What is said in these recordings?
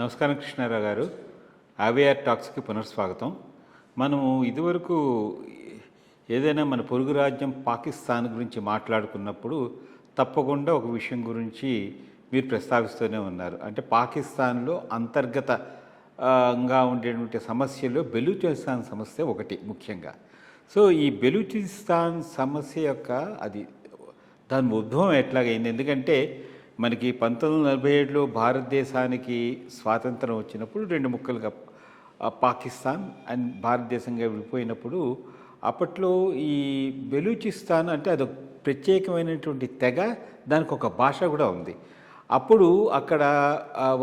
నమస్కారం కృష్ణారావు గారు. ఆవిఆర్ టాక్స్కి పునఃస్వాగతం. మనము ఇదివరకు ఏదైనా మన పొరుగు రాజ్యం పాకిస్తాన్ గురించి మాట్లాడుకున్నప్పుడు తప్పకుండా ఒక విషయం గురించి మీరు ప్రస్తావిస్తూనే ఉన్నారు. అంటే పాకిస్తాన్లో అంతర్గతంగా ఉండేటువంటి సమస్యలో బెలూచిస్తాన్ సమస్య ఒకటి ముఖ్యంగా. సో ఈ బెలూచిస్తాన్ సమస్య యొక్క దాని ఉద్భవం ఎట్లాగైంది? ఎందుకంటే మనకి 1947లో భారతదేశానికి స్వాతంత్రం వచ్చినప్పుడు రెండు ముక్కలుగా పాకిస్తాన్ అండ్ భారతదేశంగా విడిపోయినప్పుడు అప్పట్లో ఈ బెలూచిస్తాన్ అంటే అదొక ప్రత్యేకమైనటువంటి తెగ, దానికి ఒక భాష కూడా ఉంది. అప్పుడు అక్కడ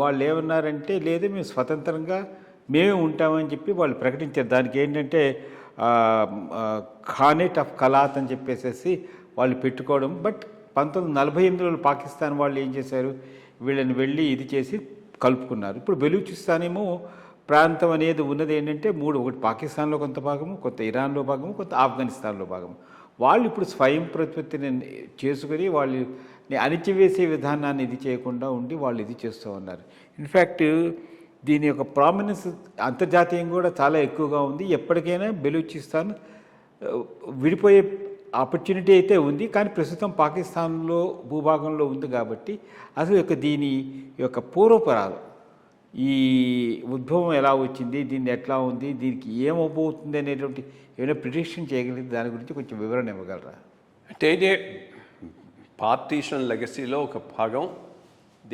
వాళ్ళు ఏమన్నారంటే, లేదు మేము స్వతంత్రంగా మేమే ఉంటామని చెప్పి వాళ్ళు ప్రకటించారు. దానికి ఏంటంటే ఖానేట్ ఆఫ్ కలాత్ అని చెప్పేసి వాళ్ళు పెట్టుకోవడం. బట్ 1948లో పాకిస్తాన్ వాళ్ళు ఏం చేశారు, వీళ్ళని వెళ్ళి ఇది చేసి కలుపుకున్నారు. ఇప్పుడు బెలూచిస్తాన్ ఏమో ప్రాంతం అనేది ఉన్నది ఏంటంటే మూడు, ఒకటి పాకిస్తాన్లో కొంత భాగము, కొంత ఇరాన్లో భాగము, కొంత ఆఫ్ఘనిస్తాన్లో భాగము. వాళ్ళు ఇప్పుడు స్వయం ప్రతిపత్తిని చేసుకుని వాళ్ళని అణిచివేసే విధానాన్ని ఇది చేయకుండా ఉండి వాళ్ళు ఇది చేస్తూ ఉన్నారు. ఇన్ఫ్యాక్ట్ దీని యొక్క ప్రామినెన్స్ అంతర్జాతీయంగా కూడా చాలా ఎక్కువగా ఉంది. ఎప్పటికైనా బెలూచిస్తాన్ విడిపోయే ఆపర్చునిటీ అయితే ఉంది, కానీ ప్రస్తుతం పాకిస్తాన్లో భూభాగంలో ఉంది. కాబట్టి అసలు దీని యొక్క పూర్వపరాలు, ఈ ఉద్భవం ఎలా వచ్చింది, దీన్ని ఎట్లా ఉంది, దీనికి ఏమవుతుంది అనేటువంటి ఏమైనా ప్రిడిక్షన్ చేయగలిగితే దాని గురించి కొంచెం వివరణ ఇవ్వగలరా? అంటే ఇదే పార్టీషన్ లెగసీలో ఒక భాగం,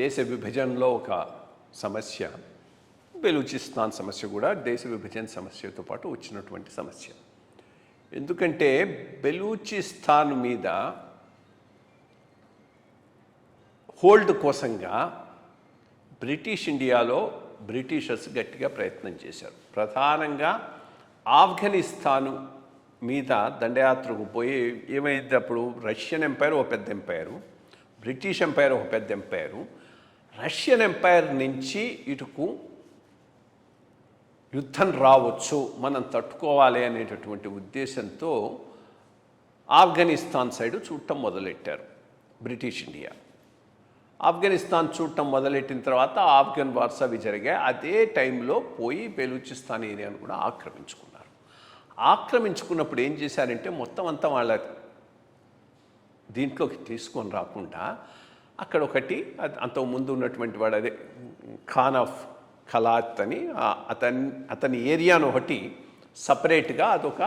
దేశ విభజనలో ఒక సమస్య. బెలూచిస్తాన్ సమస్య కూడా దేశ విభజన సమస్యతో పాటు వచ్చినటువంటి సమస్య. ఎందుకంటే బెలూచిస్తాన్ మీద హోల్డ్ కోసంగా బ్రిటిష్ ఇండియాలో బ్రిటిషర్స్ గట్టిగా ప్రయత్నం చేశారు. ప్రధానంగా ఆఫ్ఘనిస్తాను మీద దండయాత్రకు పోయి ఏమైంది, అప్పుడు రష్యన్ ఎంపైర్ ఒక పెద్ద ఎంపైరు, బ్రిటిష్ ఎంపైర్ ఒక పెద్ద ఎంపైరు. రష్యన్ ఎంపైర్ నుంచి ఇటుకు యుద్ధం రావచ్చు, మనం తట్టుకోవాలి అనేటటువంటి ఉద్దేశంతో ఆఫ్ఘనిస్తాన్ సైడు చూడటం మొదలెట్టారు బ్రిటిష్ ఇండియా. ఆఫ్ఘనిస్తాన్ చూడటం మొదలెట్టిన తర్వాత ఆఫ్ఘన్ వార్స్ అవి జరిగాయి. అదే టైంలో పోయి బెలూచిస్తాన్ ఏరియాను కూడా ఆక్రమించుకున్నారు. ఆక్రమించుకున్నప్పుడు ఏం చేశారంటే మొత్తం అంతా వాళ్ళ దీంట్లోకి తీసుకొని రాకుండా అక్కడ ఒకటి అంతకుముందు ఉన్నటువంటి వాడు అదే ఖాన్ ఆఫ్ ఖలాత్ అని అతని ఏరియాను ఒకటి సపరేట్గా అదొక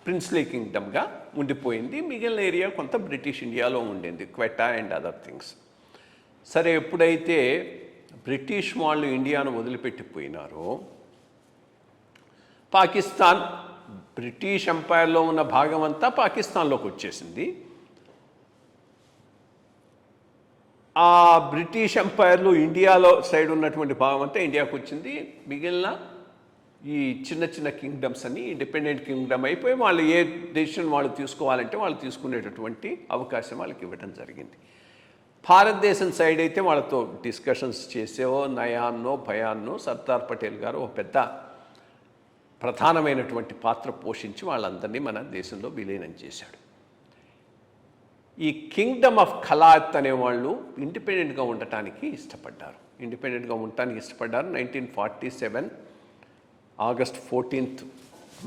ప్రిన్స్లీ కింగ్డమ్గా ఉండిపోయింది. మిగిలిన ఏరియా కొంత బ్రిటిష్ ఇండియాలో ఉండింది, క్వెటా అండ్ అదర్ థింగ్స్. సరే, ఎప్పుడైతే బ్రిటిష్ వాళ్ళు ఇండియాను వదిలిపెట్టిపోయినారో పాకిస్తాన్, బ్రిటిష్ ఎంపైర్లో ఉన్న భాగం అంతా పాకిస్తాన్లోకి వచ్చేసింది. ఆ బ్రిటిష్ ఎంపైర్లో ఇండియాలో సైడ్ ఉన్నటువంటి భాగం అంతా ఇండియాకు వచ్చింది. మిగిలిన ఈ చిన్న చిన్న కింగ్డమ్స్ అన్ని ఇండిపెండెంట్ కింగ్డమ్ అయిపోయి వాళ్ళు ఏ డెసిషన్ వాళ్ళు తీసుకోవాలంటే వాళ్ళు తీసుకునేటటువంటి అవకాశం వాళ్ళకి ఇవ్వడం జరిగింది. భారతదేశం సైడ్ అయితే వాళ్ళతో డిస్కషన్స్ చేసేవో నయాన్నో భయాన్నో సర్దార్ పటేల్ గారు ఒక పెద్ద ప్రధానమైనటువంటి పాత్ర పోషించి వాళ్ళందరినీ మన దేశంలో విలీనం చేశాడు. ఈ కింగ్డమ్ ఆఫ్ ఖలాత్ అనేవాళ్ళు ఇండిపెండెంట్గా ఉండటానికి ఇష్టపడ్డారు. 1947 ఆగస్ట్ 14th,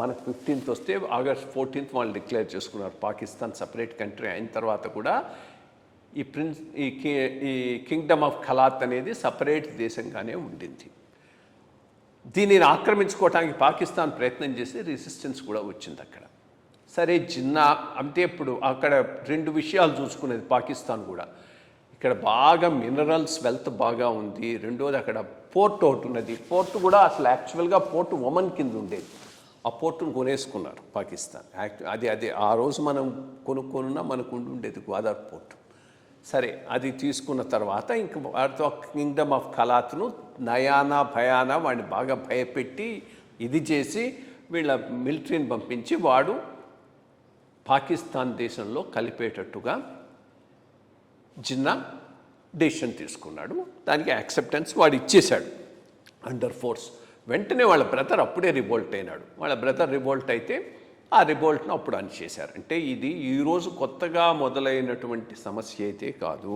మనకు 15th వస్తే ఆగస్ట్ 14th వాళ్ళు డిక్లేర్ చేసుకున్నారు పాకిస్తాన్ సపరేట్ కంట్రీ అయిన తర్వాత కూడా ఈ కింగ్డమ్ ఆఫ్ ఖలాత్ అనేది సపరేట్ దేశంగానే ఉండింది. దీనిని ఆక్రమించుకోవడానికి పాకిస్తాన్ ప్రయత్నం చేసి రెసిస్టెన్స్ కూడా వచ్చింది అక్కడ. సరే, జిన్నా అంటే ఇప్పుడు అక్కడ రెండు విషయాలు చూసుకునేది పాకిస్తాన్ కూడా. ఇక్కడ బాగా మినరల్స్ వెల్త్ బాగా ఉంది. రెండోది అక్కడ పోర్ట్ ఒకటి ఉన్నది. పోర్ట్ కూడా అసలు యాక్చువల్గా పోర్ట్ ఒమన్ కింద ఉండేది. ఆ పోర్టును కొనేసుకున్నారు పాకిస్తాన్. అది ఆ రోజు మనం కొనుక్కున్నా మనకు ఉండేది గ్వాదర్ పోర్ట్. సరే, అది తీసుకున్న తర్వాత ఇంక వాటితో కింగ్డమ్ ఆఫ్ ఖలాత్ను నయానా భయానా వాడిని బాగా భయపెట్టి ఇది చేసి వీళ్ళ మిలిటరీని పంపించి వాడు పాకిస్తాన్ దేశంలో కలిపేటట్టుగా జిన్నా డెసిషన్ తీసుకున్నాడు. దానికి యాక్సెప్టెన్స్ వాడు ఇచ్చేశాడు అండర్ ఫోర్స్. వెంటనే వాళ్ళ బ్రదర్ అప్పుడే రివోల్ట్ అయినాడు. వాళ్ళ బ్రదర్ రివోల్ట్ అయితే ఆ రివోల్ట్ను అప్పుడు అణిచేశారు. అంటే ఇది ఈరోజు కొత్తగా మొదలైనటువంటి సమస్య అయితే కాదు.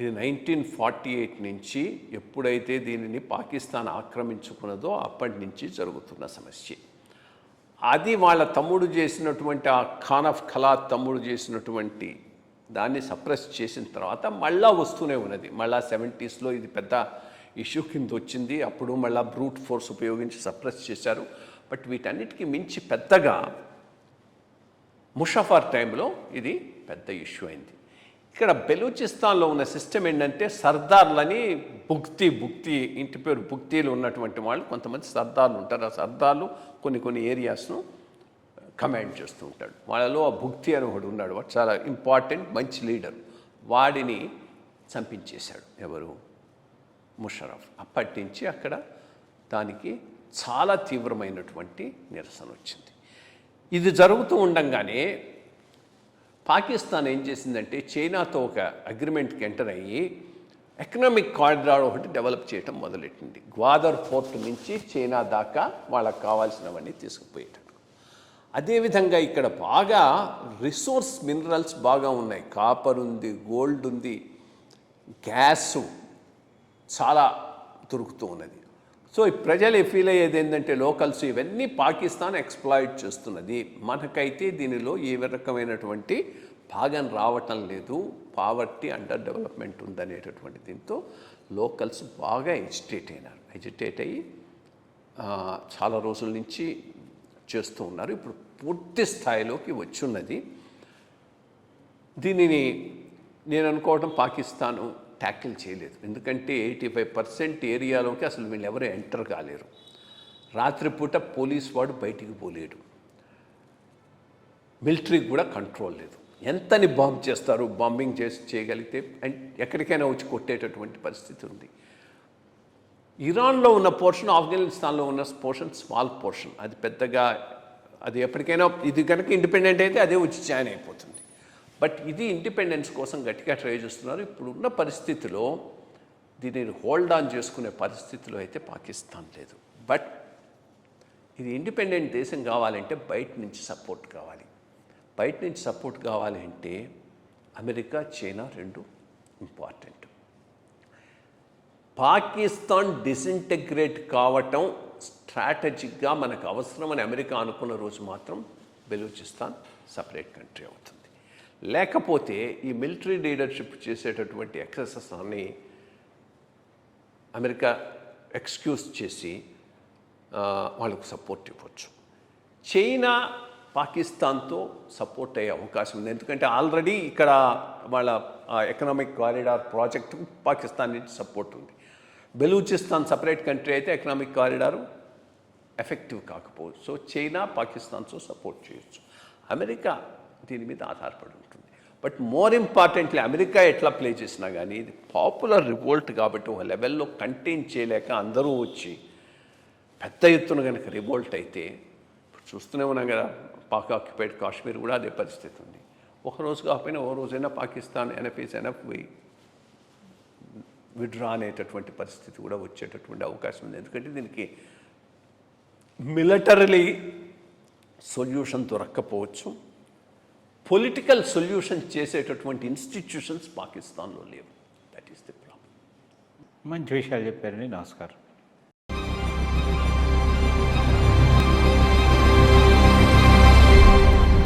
ఇది 1948 నుంచి ఎప్పుడైతే దీనిని పాకిస్తాన్ ఆక్రమించుకున్నదో అప్పటి నుంచి జరుగుతున్న సమస్య. అది వాళ్ళ తమ్ముడు చేసినటువంటి ఆ ఖాన్ ఆఫ్ ఖలాత్ తమ్ముడు చేసినటువంటి దాన్ని సప్రెస్ చేసిన తర్వాత మళ్ళా వస్తూనే ఉన్నది. మళ్ళా 70sలో ఇది పెద్ద ఇష్యూ కింద వచ్చింది. అప్పుడు మళ్ళా బ్రూట్ ఫోర్స్ ఉపయోగించి సప్రెస్ చేశారు. బట్ వీటన్నిటికీ మించి పెద్దగా ముషఫర్ టైంలో ఇది పెద్ద ఇష్యూ అయింది. ఇక్కడ బెలూచిస్తాన్లో ఉన్న సిస్టమ్ ఏంటంటే సర్దార్లని బుక్తి ఇంటి పేరు బుక్తీలు ఉన్నటువంటి వాళ్ళు కొంతమంది సర్దార్లు ఉంటారు. ఆ సర్దార్లు కొన్ని ఏరియాస్ను కమాండ్ చేస్తూ ఉంటాడు. వాళ్ళలో ఆ బుక్తి అని ఒకడు ఉన్నాడు. వాడు చాలా ఇంపార్టెంట్ మంచి లీడర్. వాడిని చంపించేశాడు ఎవరు? ముషరఫ్. అప్పటి నుంచి అక్కడ దానికి చాలా తీవ్రమైనటువంటి నిరసన వచ్చింది. ఇది జరుగుతూ ఉండంగానే పాకిస్తాన్ ఏం చేసిందంటే చైనాతో ఒక అగ్రిమెంట్కి ఎంటర్ అయ్యి ఎకనామిక్ కారిడార్ ఒకటి డెవలప్ చేయడం మొదలెట్టింది. గ్వాదర్ పోర్ట్ నుంచి చైనా దాకా వాళ్ళకి కావాల్సినవన్నీ తీసుకుపోయేటట్టు. అదేవిధంగా ఇక్కడ బాగా రిసోర్స్ మినరల్స్ బాగా ఉన్నాయి. కాపర్ ఉంది, గోల్డ్ ఉంది, గ్యాస్ చాలా దొరుకుతూ ఉన్నది. సో ఈ ప్రజలు ఫీల్ అయ్యేది ఏంటంటే లోకల్స్ ఇవన్నీ పాకిస్తాన్ ఎక్స్ప్లాయిట్ చేస్తున్నది, మనకైతే దీనిలో ఏ రకమైనటువంటి భాగం రావటం లేదు, పావర్టీ అండర్ డెవలప్మెంట్ ఉందనేటటువంటి దీంతో లోకల్స్ బాగా ఎజిటేట్ అయ్యి చాలా రోజుల నుంచి చేస్తూ ఉన్నారు. ఇప్పుడు పూర్తి స్థాయిలోకి వచ్చి ఉన్నది. దీనిని నేను అనుకోవడం పాకిస్తాను ట్యాకిల్ చేయలేదు. ఎందుకంటే 85% ఏరియాలోకి అసలు వీళ్ళు ఎవరు ఎంటర్ కాలేరు. రాత్రిపూట పోలీస్ వాడు బయటికి పోలేడు, మిలిటరీకి కూడా కంట్రోల్ లేదు. ఎంతని బాంబ్ చేస్తారు, బాంబింగ్ చేయగలిగితే ఎక్కడికైనా వచ్చి కొట్టేటటువంటి పరిస్థితి ఉంది. ఇరాన్లో ఉన్న పోర్షన్, ఆఫ్ఘనిస్తాన్లో ఉన్న పోర్షన్ స్మాల్ పోర్షన్. అది పెద్దగా అది ఎప్పటికైనా ఇది కనుక ఇండిపెండెంట్ అయితే అదే వచ్చి జాయిన్ అయిపోతుంది. బట్ ఇది ఇండిపెండెన్స్ కోసం గట్టిగా ట్రై చేస్తున్నారు. ఇప్పుడున్న పరిస్థితిలో దీనిని హోల్డ్ ఆన్ చేసుకునే పరిస్థితిలో అయితే పాకిస్తాన్ లేదు. బట్ ఇది ఇండిపెండెంట్ దేశం కావాలంటే బయట నుంచి సపోర్ట్ కావాలి. బయట నుంచి సపోర్ట్ కావాలి అంటే అమెరికా, చైనా రెండు ఇంపార్టెంట్. పాకిస్తాన్ డిసింటగ్రేట్ కావటం స్ట్రాటజిక్గా మనకు అవసరమని అమెరికా అనుకున్న రోజు మాత్రం బెలూచిస్తాన్ సపరేట్ కంట్రీ అవుతుంది. లేకపోతే ఈ మిలిటరీ లీడర్షిప్ చేసేటటువంటి ఎక్సెసెస్ అని అమెరికా ఎక్స్క్యూజ్ చేసి వాళ్ళకు సపోర్ట్ ఇవ్వచ్చు. చైనా పాకిస్తాన్తో సపోర్ట్ అయ్యే అవకాశం ఉంది. ఎందుకంటే ఆల్రెడీ ఇక్కడ వాళ్ళ ఎకనామిక్ కారిడార్ ప్రాజెక్టు పాకిస్తాన్ నుంచి సపోర్ట్ ఉంది. బెలూచిస్తాన్ సపరేట్ కంట్రీ అయితే ఎకనామిక్ కారిడారు ఎఫెక్టివ్ కాకపోవచ్చు. సో చైనా పాకిస్తాన్తో సపోర్ట్ చేయొచ్చు. అమెరికా దీని మీద ఆధారపడి ఉంటుంది. బట్ మోర్ ఇంపార్టెంట్లీ అమెరికా ఎట్లా ప్లే చేసినా కానీ ఇది పాపులర్ రివోల్ట్ కాబట్టి ఒక లెవెల్లో కంటైన్ చేయలేక అందరూ వచ్చి పెద్ద ఎత్తున కనుక రివోల్ట్ అయితే చూస్తూనే ఉన్నాం కదా, పాక్ ఆక్యుపైడ్ కాశ్మీర్ కూడా అదే పరిస్థితి ఉంది. ఒకరోజు కాకపోయినా ఓ రోజైనా పాకిస్తాన్ ఎనఫ్ విడ్రా అనేటటువంటి పరిస్థితి కూడా వచ్చేటటువంటి అవకాశం ఉంది. ఎందుకంటే దీనికి మిలిటరీలీ సొల్యూషన్ దొరక్కపోవచ్చు, పొలిటికల్ సొల్యూషన్ చేసేటటువంటి ఇన్స్టిట్యూషన్స్ పాకిస్తాన్లో లేవు. That is the problem. మంచి విషయాలు చెప్పారండి. నమస్కారం.